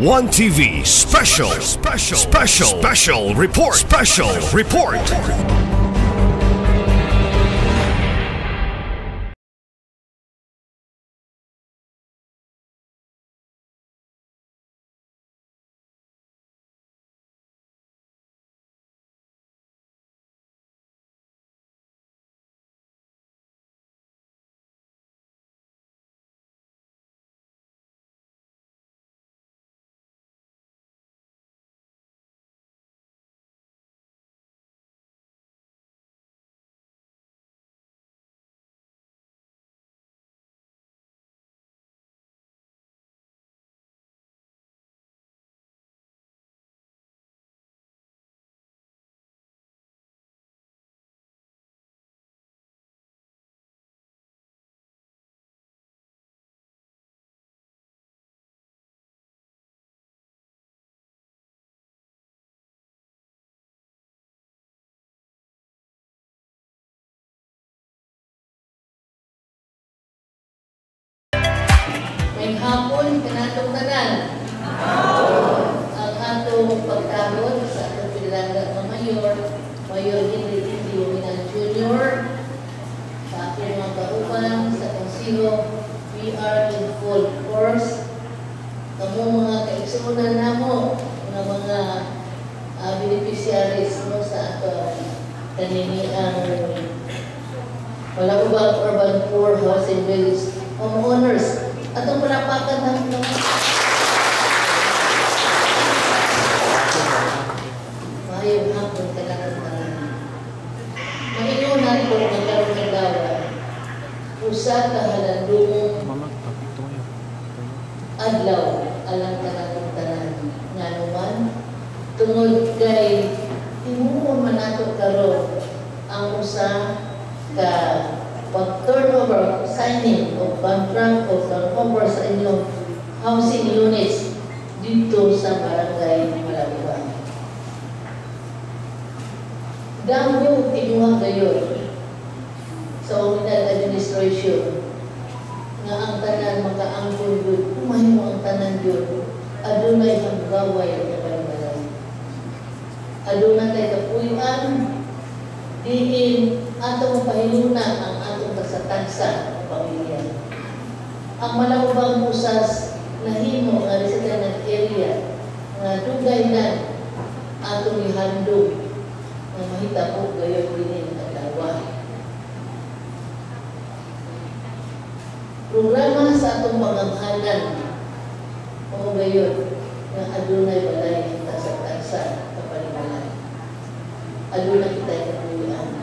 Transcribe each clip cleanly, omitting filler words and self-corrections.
One TV special report. May hapon, kanatong tanan. Ang atong pagkabot sa atong pinalangga ng Mayor Henry Uminan Jr., sa ating mga kauban, sa konsiho, we are in full force. Kamu mga kaigsunan namo, mga beneficiaries mo sa atong kaniniang Malaubang Urban Poor Housing Village homeowners. Atong palapakan ng mayong hapon tanan. Mainunan ko nagkaroon ng gawa. Usa ka halandumong adlaw alang tanan. Nga naman, tungod kay himuon man nato karon ang usa ka pag-turnover, signing of contract o turnover sa inyong housing units dito sa Barangay Malaubang. Damo inuwang gayon sa Uminan Administration nga ang tanan makaangkon yun, kumahin mo ang tanan yun, adunay ang gaway na balbalay. Adunay tayo kapuyan, diin atong pahilunan ang atong tagsa-tagsa ng pamilya. Ang Malaubang usas na himo nga resident area nga dugay na atong ihandog nga mahitabo gayon din ang adlaw. Programa sa atong panganghanan o gayon nga adunay balay ang tagsa-tagsa sa panimalay. Adunay kita'y kapuyan.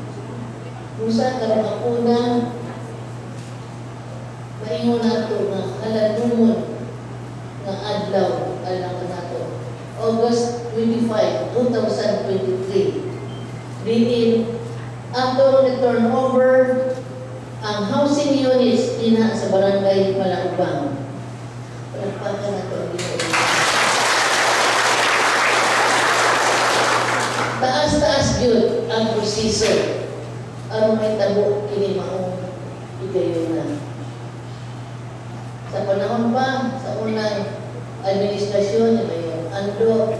Usa karong akuna maingon nato nga halanumon nga adlaw alang nato August 25, 2023 diin atong turnover ang housing units dinha sa Barangay Malaubang. Palagpakan nato dito. Taas-taas yun ang proseso. Ang may tabo, kini maong igayon na. Sa panahon pa, sa unang administrasyon, yung ando,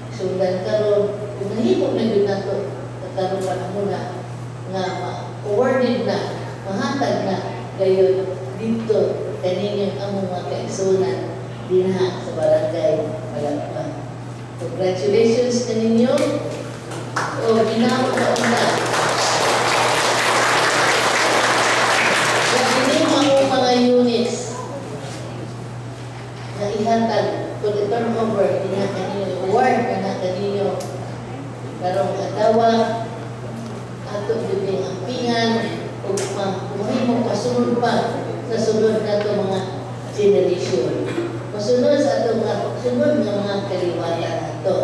sundan karon, kung nahibog na yun nato, nagkaroon panahon na, nga ma-awarded na, mahatag na, gayon dito, kaninyong ang mga kaigsunan dinha sa Barangay Malaubang. Congratulations kaninyo. O, ginawag na una. Mga units na ihatag kung i-turnover na kanino, award na kanino karong adawa ato yung ampingan o kumahin mong pasunod pa sa sunod na ito mga generation. Masunod sa ito sunod ng mga kaliwatan na ito.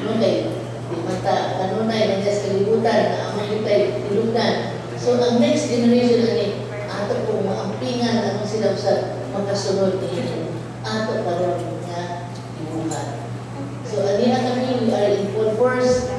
No kay di mata kanunay ng Diyos kalibutan na amang itay tilugan. So ang next generation ani ato pong maampingan ang sila sa magkasunod ni ato karon nga ibuhat. So aniya kami, we are in full force.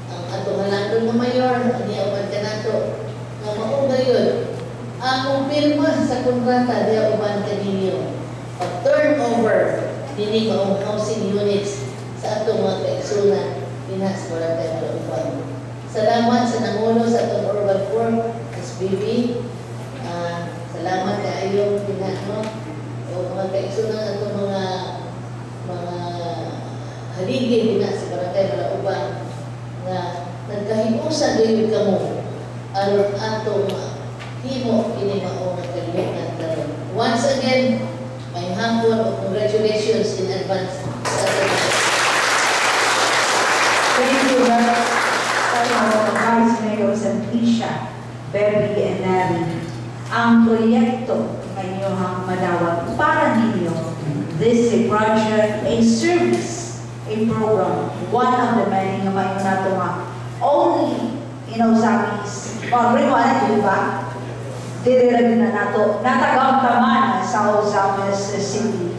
Ang ato halandon nga mayor, aniya uban ka nato nga maugay yun. Ang pirma sa kontrata diya uban kaninyo. Pag turnover dili maong housing units sa atong mga kaigsunan dinha sa Barangay Malauban. Salamat sa nangulo sa atong Urban Forum, SBB. Salamat kaayo dinha no o mga kaigsunan atong mga haligi dinha sa Barangay Malauban nga nagkahimusan gyud kamo aron atong himo kini mao nga kalibutan karon. Once again, may hangpon o congratulations in advance sa ating Thank you, Vice Mayor Santisha, Bebe and Nari. Ang proyekto ngayong madawat para ninyo, this is a project, a service, a program, one of the many nga mayon nato nga only Samis, pag-rewan, di ba? Didirag na nato, natagamtaman sa Samis City.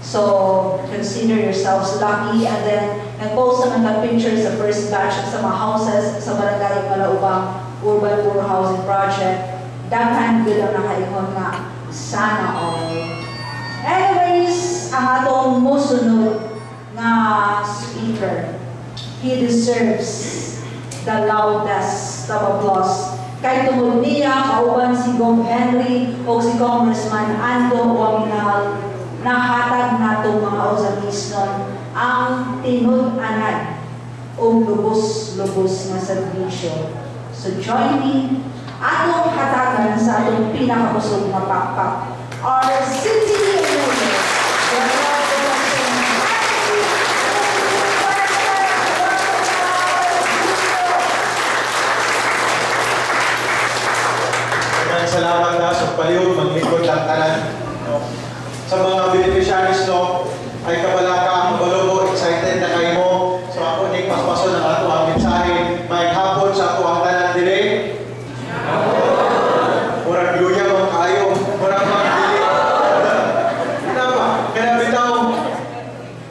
So, consider yourselves lucky. And then, nag-post naman ng pictures sa first batch sa mga houses sa Barangay Malaubang Urban Poor Housing Project. Daghan good ang nakaingon nga, sana all. Anyways, ang atong musunod na speaker, he deserves the loudest of applause. Kay tungod niya, kauban si Gov. Henry o si Congressman Ando Waminal, nahatag natong mga Ozamisnon ang tinud-anad o lubos-lubos na serbisyo. So join me, atong hatagan sa atong pinakabusog na pakpak, our city mayor. Salamat na sa palihog, maglingkod lang tanan. No? Sa mga beneficiaries, no, ay kabalaka, mabalugo, excited na kayo mo. So ako ning paspaso ng ato ang mensahe. May hapon sa ato ang tanan dire. Murag luya mo kayo, murag magdili. Kenapa? Kaya bitaw,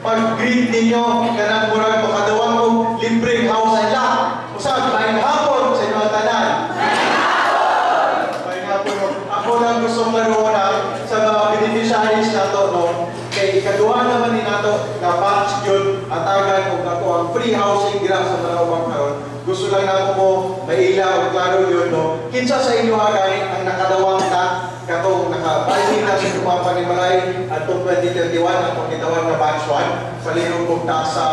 pag-greet ninyo, kanang murag makadawang mo, libreng house and lot. Usag, may hapon sa inyo ang tanan. Ako lang gusto maruna sa mga beneficiaries na to, no? Kay ikaduha naman ni nato na batch yun at agan kung ako ang free housing gira sa mga ubang karon. Gusto lang na mo maila o klaro yun, no? Kinsa sa inyo agay ang nakadawang na katong nakabaling na sa mga panimalay at 2021 ang gitawag na batch 1 palihog kong ta sa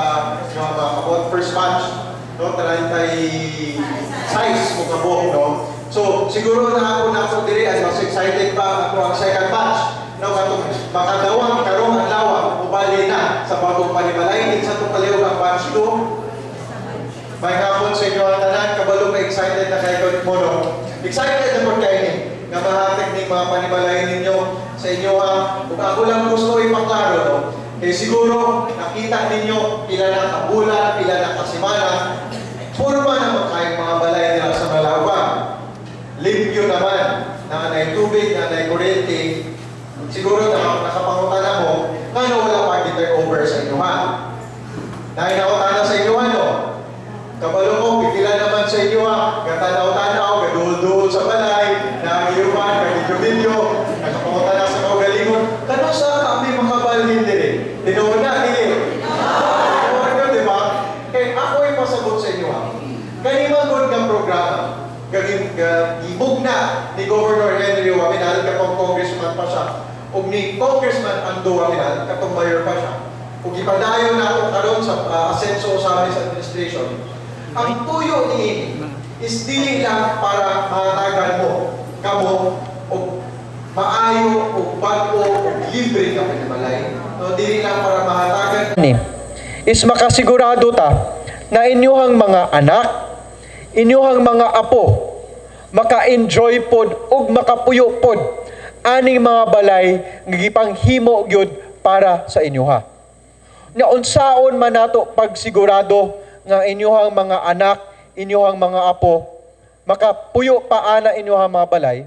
mga kapot first batch, no? 36 mo kabuok, no? So, siguro na ako diri as mas excited pa ako ang second batch. No, katong makadawang karong adlaw ubali na sa bagong panimalay sa itong palihog ang batch 2. May hapon sa inyo ang tanan, kabalo na excited na kayo mo, no? Excited na po kayo ni na mahatag ni mga panimalay ninyo sa inyo ha. Kung ako lang gusto ipaklaro, no? Eh siguro nakita ninyo pila na kabulan, pila na kasimana, forma naman kayong mga balay nila sa Malawang. Limpyo naman, na may tubig, na may kuryente, siguro na nakapangutana mo, nga wala pa over sa inyo ha. Nainakutana sa inyo ano? Kabalo ko, pipila naman sa inyo ha. Gatanaw-tanaw, gadul-dul sa balay, nangiyuman, kadidyo-video, nakapangutana sa kaugalingon. Kano sa kami makabalhin din eh? Tinoon na, hindi. Tinoon ka, di ba? Kaya ako ay pasabot sa inyo ha. Kanimagod ng programa. Ibog na ni Governor Henry Waminal katong congressman pa siya ug ni Congressman Ando Waminal katong mayor pa siya ug ipadayon na ako karon sa asenso sa aming administration. Ang tuyo ni is dili lang para mahatagan mo kamo ug maayo ug bag-o ug libre ka panimalay, no? Dili lang para mahatagan is makasigurado ta na inyuhang mga anak, inyuhang mga apo maka-enjoy pod ug makapuyo pod aning mga balay nga gipanghimo gyud para sa inyoha. Nya unsaon man nato pagsigurado nga inyuhang mga anak, inyuhang mga apo makapuyo pa ana inyuhang mga balay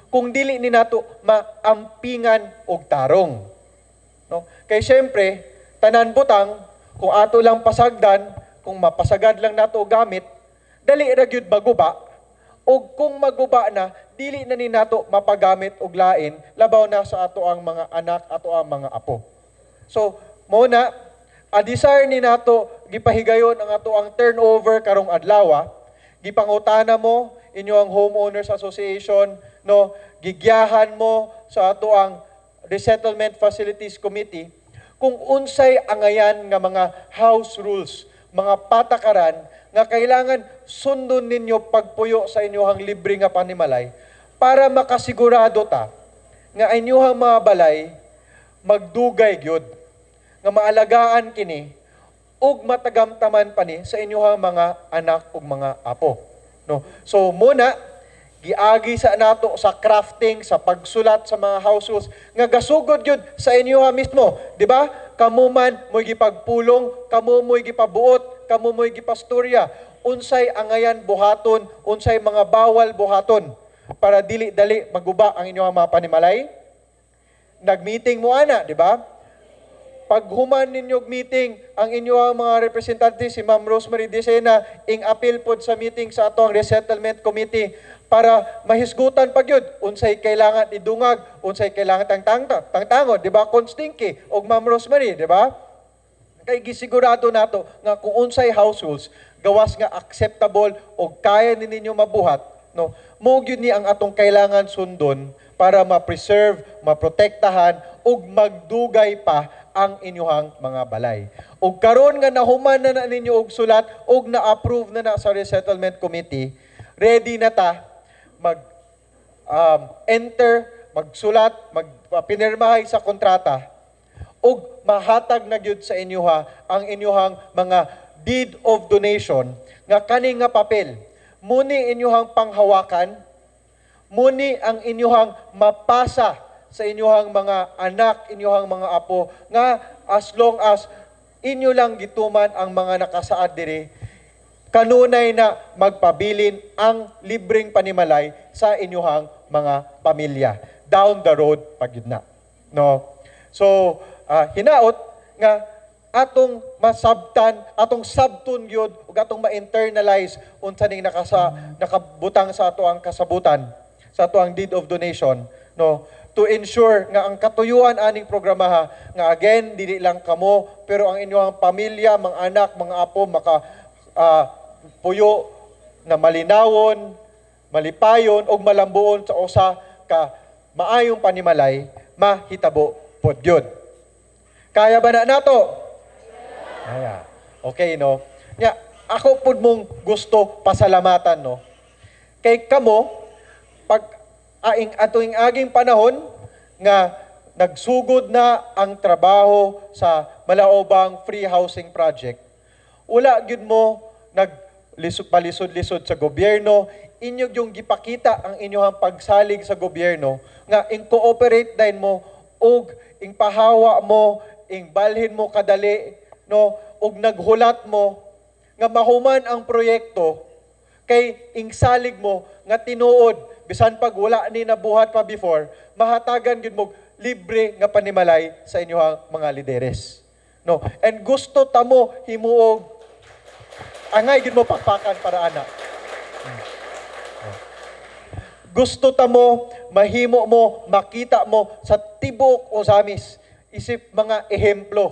kung dili ni nato maampingan og tarong. No? Kay syempre tanan butang kung ato lang pasagdan, kung mapasagad lang nato gamit, dali ra gyud maguba. O kung maguba na, dili na ni nato mapagamit og lain, labaw na sa ato ang mga anak, ato ang mga apo. So, muna, a desire ni nato gipahigayon ang ato ang turnover karong adlaw. Gipangutana mo inyo ang homeowners association, no, gigyahan mo sa ato ang Resettlement Facilities Committee kung unsay angayan nga mga house rules, mga patakaran nga kailangan sundon ninyo pagpuyo sa inyohang libre nga panimalay para makasigurado ta nga inyohang mga balay magdugay gyud nga maalagaan kini ug matagamtaman pa ni sa inyohang mga anak ug mga apo, no. So muna giagi sa nato sa crafting, sa pagsulat sa mga house rules nga gasugod gyud sa inyoha mismo, di ba? Kamo man mo'y gipagpulong, kamo mo'y gipabuot, kamo mo'y gipastorya, unsay angayan buhaton, unsay mga bawal buhaton para dili-dali maguba ang inyoha mga panimalay. Nag-meeting mo ana, di ba? Pag human ninyog meeting, ang inyong mga representante, si Ma'am Rosemary Desena, ing appeal pod sa meeting sa atong Resettlement Committee para mahisgutan pag yun. Unsay kailangan idungag, unsay kailangan tangtangon, di ba? Constinky, o Ma'am Rosemary, di ba? Kay gisigurado nato nga kung unsay house rules, gawas nga acceptable o kaya ninyo mabuhat, no? Mo gyud ni ang atong kailangan sundon para ma-preserve, maprotektahan, ug magdugay pa ang inyuhang mga balay. Ug karon nga nahuman na ninyo og sulat ug na-approve na sa Resettlement Committee, ready na ta mag-enter, magsulat, magpinirmahay sa kontrata ug mahatag na gyud sa inyuha ang inyuhang mga deed of donation nga kani nga papel. Muni inyuhang panghawakan, muni ang inyuhang mapasa sa inyuhang mga anak, inyuhang mga apo, nga as long as inyo lang gituman ang mga nakasaad diri, kanunay na magpabilin ang libreng panimalay sa inyuhang mga pamilya. Down the road, pag yun na. No? So, hinaot nga atong masabtan, atong sabtun yun, ug atong ma-internalize unsa ning nakabutang sa ato ang kasabutan, sa ato ang deed of donation, no? To ensure nga ang katuyuan aning programa nga again dili lang kamo pero ang inyong pamilya, mga anak, mga apo maka puyo na malinawon, malipayon og malambuon sa usa ka maayong panimalay mahitabo pod yun. Kaya ba na nato? Kaya. Okay, no? Nya ako pud mong gusto pasalamatan, no? Kay kamo pag atuing aging panahon nga nagsugod na ang trabaho sa Malaobang Free Housing Project, wala gyud mo palisod-lisod sa gobyerno, inyo yung gipakita ang inyong pagsalig sa gobyerno nga in-cooperate din mo ug ing pahawa mo, ing balhin mo kadali, no, ug naghulat mo nga mahuman ang proyekto kay ing salig mo nga tinuod bisan pag wala ni nabuhat pa before, mahatagan gid mo libre nga panimalay sa inyong mga lideres. No, and gusto ta mo himuog angay gid mo pakpakan para ana. Gusto ta mo mahimo mo, makita mo sa tibok o samis isip mga ehemplo.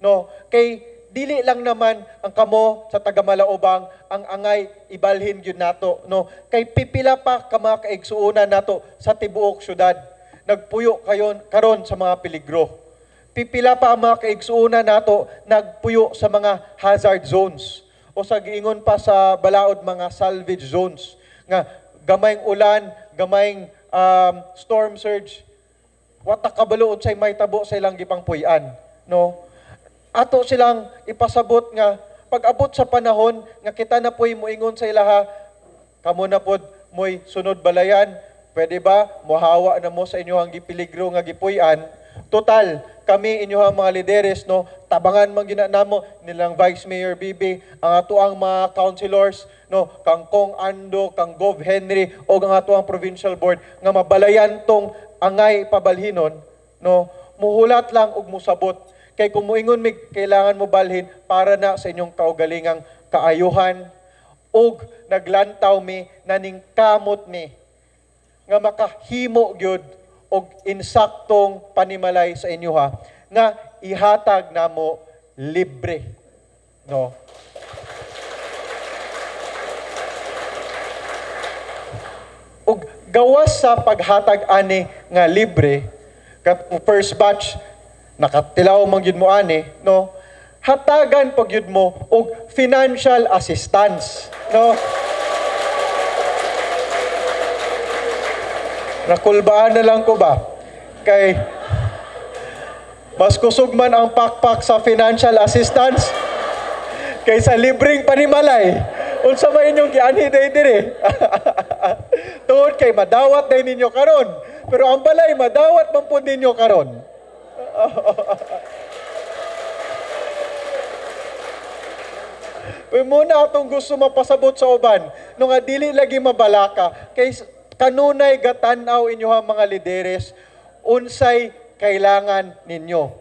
No, kay dili lang naman ang kamo sa taga Malaobang ang angay ibalhin gyud nato, no, kay pipila pa ka mga kaigsuonan nato sa tibuok syudad nagpuyo karon sa mga peligro. Pipila pa ang mga kaigsuonan nato nagpuyo sa mga hazard zones o sa giingon pa sa balaod mga salvage zones nga gamayng ulan, gamayng storm surge, wata kabalo unsay may tabo sa ilang gipangpuy-an, no. Ato silang ipasabot nga pag-abot sa panahon nga kita na po'y muingon sa ilaha, kamo na pod mo'y sunod balayan, pwede ba muhawa na mo sa inyong gipiligro nga gipuy-an? Total, kami inyong mga lideres, no, tabangan man ginanamo nilang Vice Mayor Bibi, ang ato ang mga councilors, no, kang Kong Ando, kang Gov Henry o ang ato ang provincial board nga mabalayan tong angay pabalhinon, no, muhulat lang og musabot. Kay kung muingon mig kailangan mo balhin para na sa inyong kaugalingang kaayuhan ug naglantaw mi naning kamot mi nga makahimo gyud og insaktong panimalay sa inyo ha nga ihatag namo libre, no? Ug gawas sa paghatag ani nga libre, kat first batch nakatilaw man gyud mo ani, no? Hatagan pag gyud mo og financial assistance, no? Nakulbaan na lang ko ba? Kay mas kusog man ang pakpak sa financial assistance kaysa libreng panimalay. Unsa ba inyong gianhi dire? Tungod kay madawat day ninyo karon. Pero ang balay madawat man pud ninyo karon. Pero muna atong gusto mapasabot sa uban, no nga dili lagi mabalaka kay kanunay gatan-aw inyoha mga lideres unsay kailangan ninyo.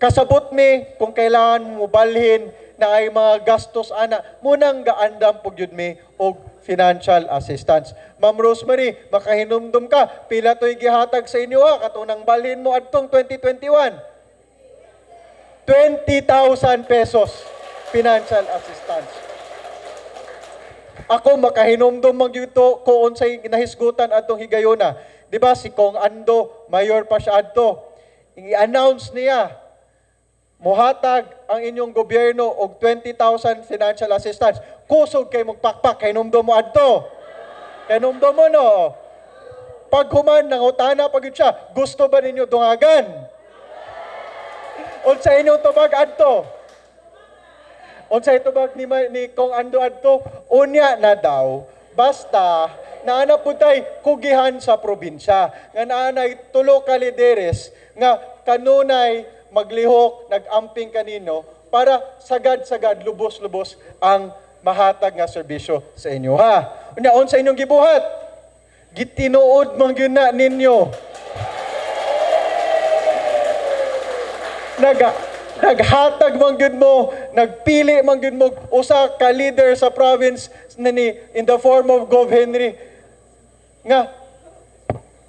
Kasabot mi kung kailangan mo balhin na ay mga gastos ana, munang gaandam pug yun mi og financial assistance. Ma'am Rosemary, makahinumdum ka, pila to'y gihatag sa inyo ha, katunang balhin mo adtong 2021. 20,000 pesos financial assistance. Ako makahinumdum man gyud to ko unsay nahisgutan adtong higayuna. Di ba si Kong Ando, mayor pa siya adto. I-announce niya, muhatag ang inyong gobyerno og 20,000 financial assistance. Kusog kay magpakpak, kay numdo mo adto. Kay numdo mo no. Pag human, nangutana pag yun siya, gusto ba ninyo dungagan? Unsa inyong tubag adto? Unsa itubag ni Kong Ando adto? Unya na daw, basta naana po tay kugihan sa probinsya. Nga naanay tulo ka lideres nga kanunay maglihok, nag-amping kanino para sagad-sagad, lubos-lubos ang mahatag nga serbisyo sa inyo. Ha? Unya, sa inyong gibuhat, gitinuod man yun na ninyo. Naghatag man yun mo, nagpili man yun mo, usa ka leader sa province ni in the form of Gov. Henry, nga,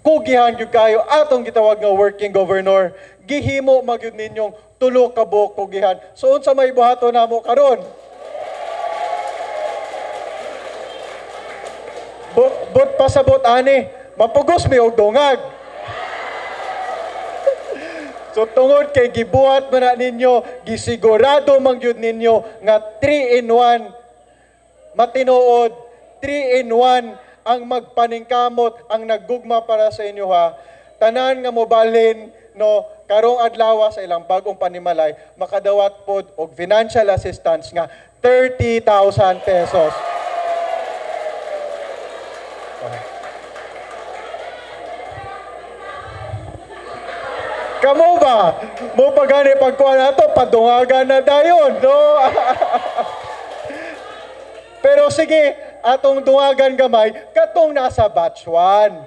kugihan yun kayo, atong gitawag nga working governor, gihimo magyud ninyong tulo ka buok kugihan. So unsa may buhaton namo karon? But pasabot ani, mapugos mi og dungag. So tungod kay gibuhat man na ninyo, gisigurado man gyud ninyo nga 3-in-1 matinuod, 3-in-1 ang magpaningkamot, ang naggugma para sa inyo ha. Tanan nga mobalhin no karong adlaw sa ilang bagong panimalay makadawat pod og financial assistance nga 30,000 pesos. Kamo ba? Mo pagani pagkuha nato padungagan na dayon, no? Pero sige, atong dungagan gamay katong nasa batch 1.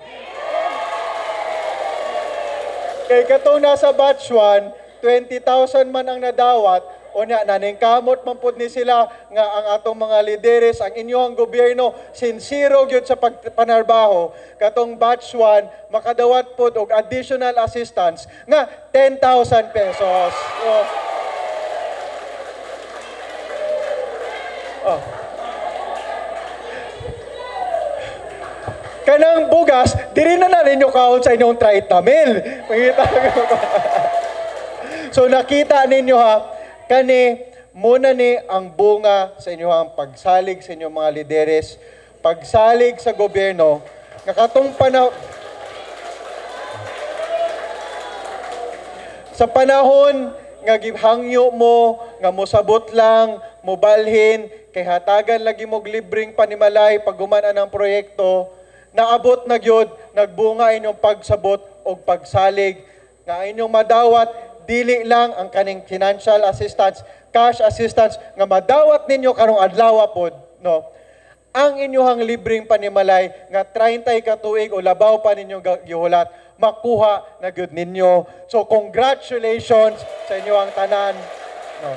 Kay katong nasa batch 1, 20,000 man ang nadawat, o na naningkamot man pud ni sila nga ang atong mga lideres, ang inyong gobyerno, sincero gyud sa pagpanarbaho. Katong batch 1, makadawat pud og additional assistance nga 10,000 pesos. Kanang bugas, diri na ninyo kaon sa inyong tritamil. So nakita ninyo ha, kani muna ni ang bunga sa inyong pagsalig sa inyong mga lideres, pagsalig sa gobyerno, nakatong sa panahon nga gihangyo mo, nga mosabot lang, mobalhin, kay hatagan lagi mo libreng panimalay pag gumanan ng proyekto, naabot na gyud, nagbunga inyong pagsabot o pagsalig, nga inyong madawat, dili lang ang kaning financial assistance, cash assistance, nga madawat ninyo karong adlaw pod, no? Ang inyong libreng panimalay, nga 30 ka tuig o labaw pa ninyo gihulat, makuha na gyud ninyo. So congratulations sa inyong tanan, no?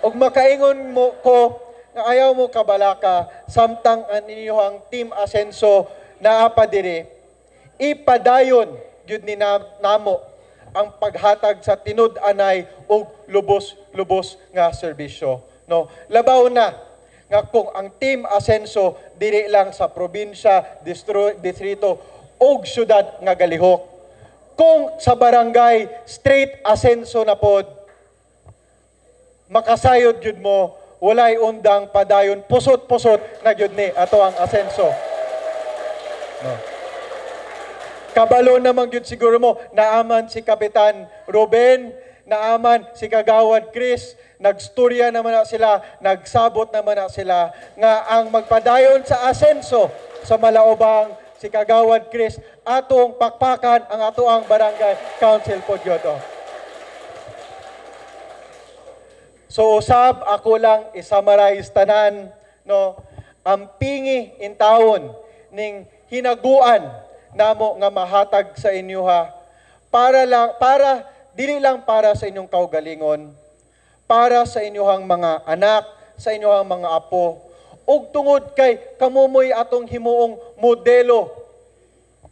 Og makaingon mo ko, nga ayaw mo kabalaka, samtang ang inyong team Asenso na apadiri, ipadayon gyud ni namo ang paghatag sa tinud-anay ug lubos-lubos nga serbisyo. No, labaw na nga kung ang Team Asenso dili lang sa probinsya, distrito ug syudad nga galihok. Kung sa barangay straight Asenso na pod, makasayod jud mo, walay undang padayon, pusot-pusot na jud ni ato ang Asenso. No. Kabalo naman yun siguro mo, naaman si Kapitan Ruben, naaman si Kagawad Chris, nagstorya naman na sila, nagsabot naman na sila, nga ang magpadayon sa Asenso sa Malaobang, si Kagawad Chris, atong pakpakan ang ato ang barangay council po dito. So usab ako lang isummarize tanan, no, ang pingi in taon ning hinaguan namo nga mahatag sa inyo ha, para dili lang para sa inyong kaugalingon, para sa inyong mga anak, sa inyong mga apo, ug tungod kay kamumoy atong himuong modelo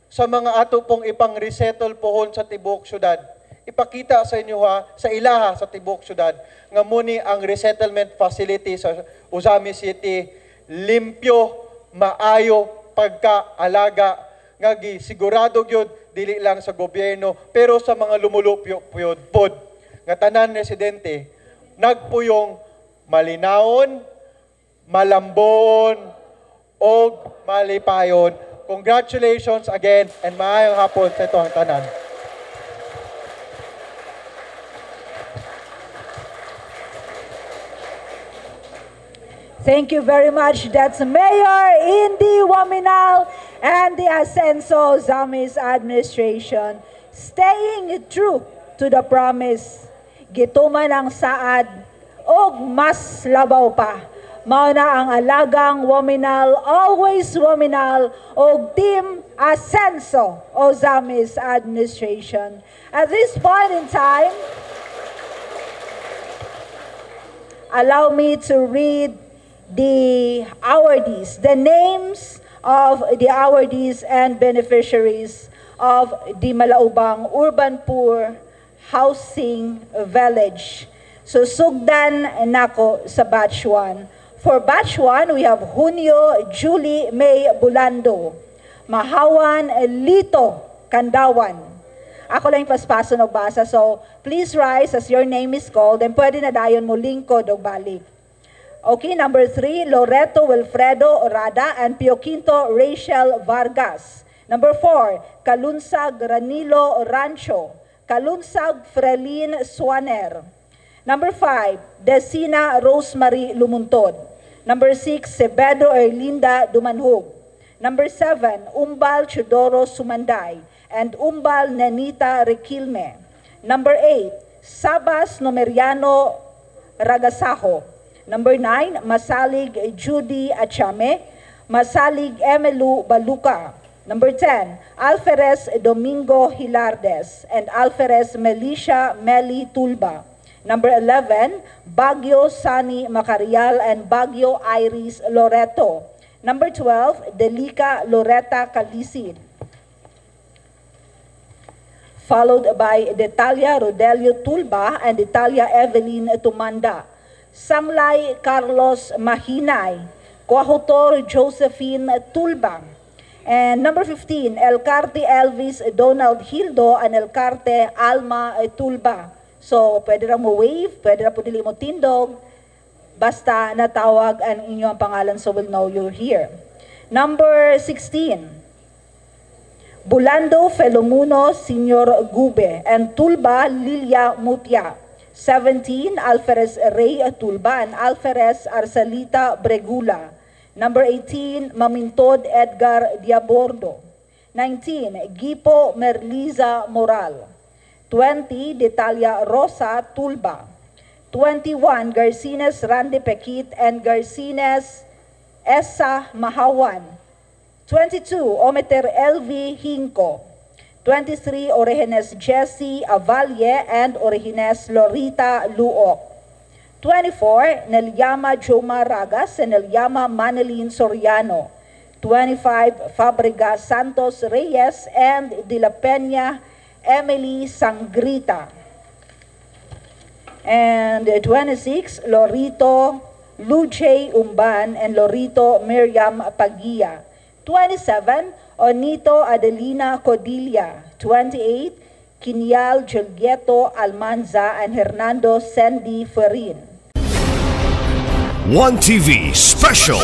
sa mga ato pong ipang resettle pohon sa tibuok syudad. Ipakita sa inyo ha, sa ilaha sa tibuok syudad, nga muni ang resettlement facility sa Uzami City, limpyo, maayo, pagkaalaga, nga sigurado gyud dili lang sa gobyerno pero sa mga lumulupyo-puyod pod nga tanan residente nagpuyong malinawon, malambon og malipayon. Congratulations again and maayong hapon sa itong tanan. Thank you very much. That's Mayor Indy Waminal and the Asenso Zamis administration staying true to the promise. Gituman ang saad og mas labaw pa. Mao na ang alagang Waminal, always Waminal og Team Asenso o Zamis administration. At this point in time, allow me to read the awardees, the names of the awardees and beneficiaries of the Malaubang Urban Poor Housing Village. So sugdan nako sa batch 1. For batch 1, we have Junio Julie May Bulando, Mahawan Lito Kandawan. Ako lang paspaso og basa, so please rise as your name is called and pwede na dayon mo lingkod og balik. Okay, number 3, Loreto Wilfredo Orada and Pioquinto Rachel Vargas. Number 4, Kalunsag Ranilo Rancho, Kalunsag Frelin Swaner. Number 5, Desina Rosemary Lumuntod. Number 6, Sebedo Erlinda Dumanhog. Number 7, Umbal Chudoro Sumanday and Umbal Nenita Requilme. Number 8, Sabas Nomeriano Ragasaho. Number 9, Masalig Judy Achame, Masalig Emelu Baluca. Number 10, Alferez Domingo Hilardes and Alferez Melisha Meli Tulba. Number 11, Baguio Sani Macarial and Baguio Iris Loreto. Number 12, Delica Loretta Calisid. Followed by Detalia Rodelio Tulba and Detalia Evelyn Tumanda. Sanglay Carlos Mahinay, Coahutor Josephine Tulbang. And number 15, Elcarte Elvis Donald Hildo and Elcarte Alma Tulba. So, pwede ra mo wave, pwede ra po dili mo tindog, basta natawag ang inyong pangalan so we'll know you're here. Number 16, Bulando Felomuno Senior Gube and Tulba Lilia Mutia. 17, Alferez Ray Tulba and Alferez Arsalita Bregula. Number 18, Mamintod Edgar Diabordo. 19, Gipo Merliza Moral. 20, Detalia Rosa Tulba. 21, Garcines Randy Pekit and Garcines Esa Mahawan. 22, Ometer LV Hinco. 23, Oregenes Jessie Avalle and Oregenes Lorita Luok. 24, Nelyama Joma Ragas and Nelyama Manilin Soriano. 25, Fabregas Santos Reyes and De La Peña Emily Sangrita. And 26, Lorito Luce Umban and Lorito Miriam Pagia. 27, Onito Adelina Codilla. 28, Kinyal Julieto Almanza and Hernando Sandy Ferin. One TV special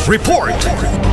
report.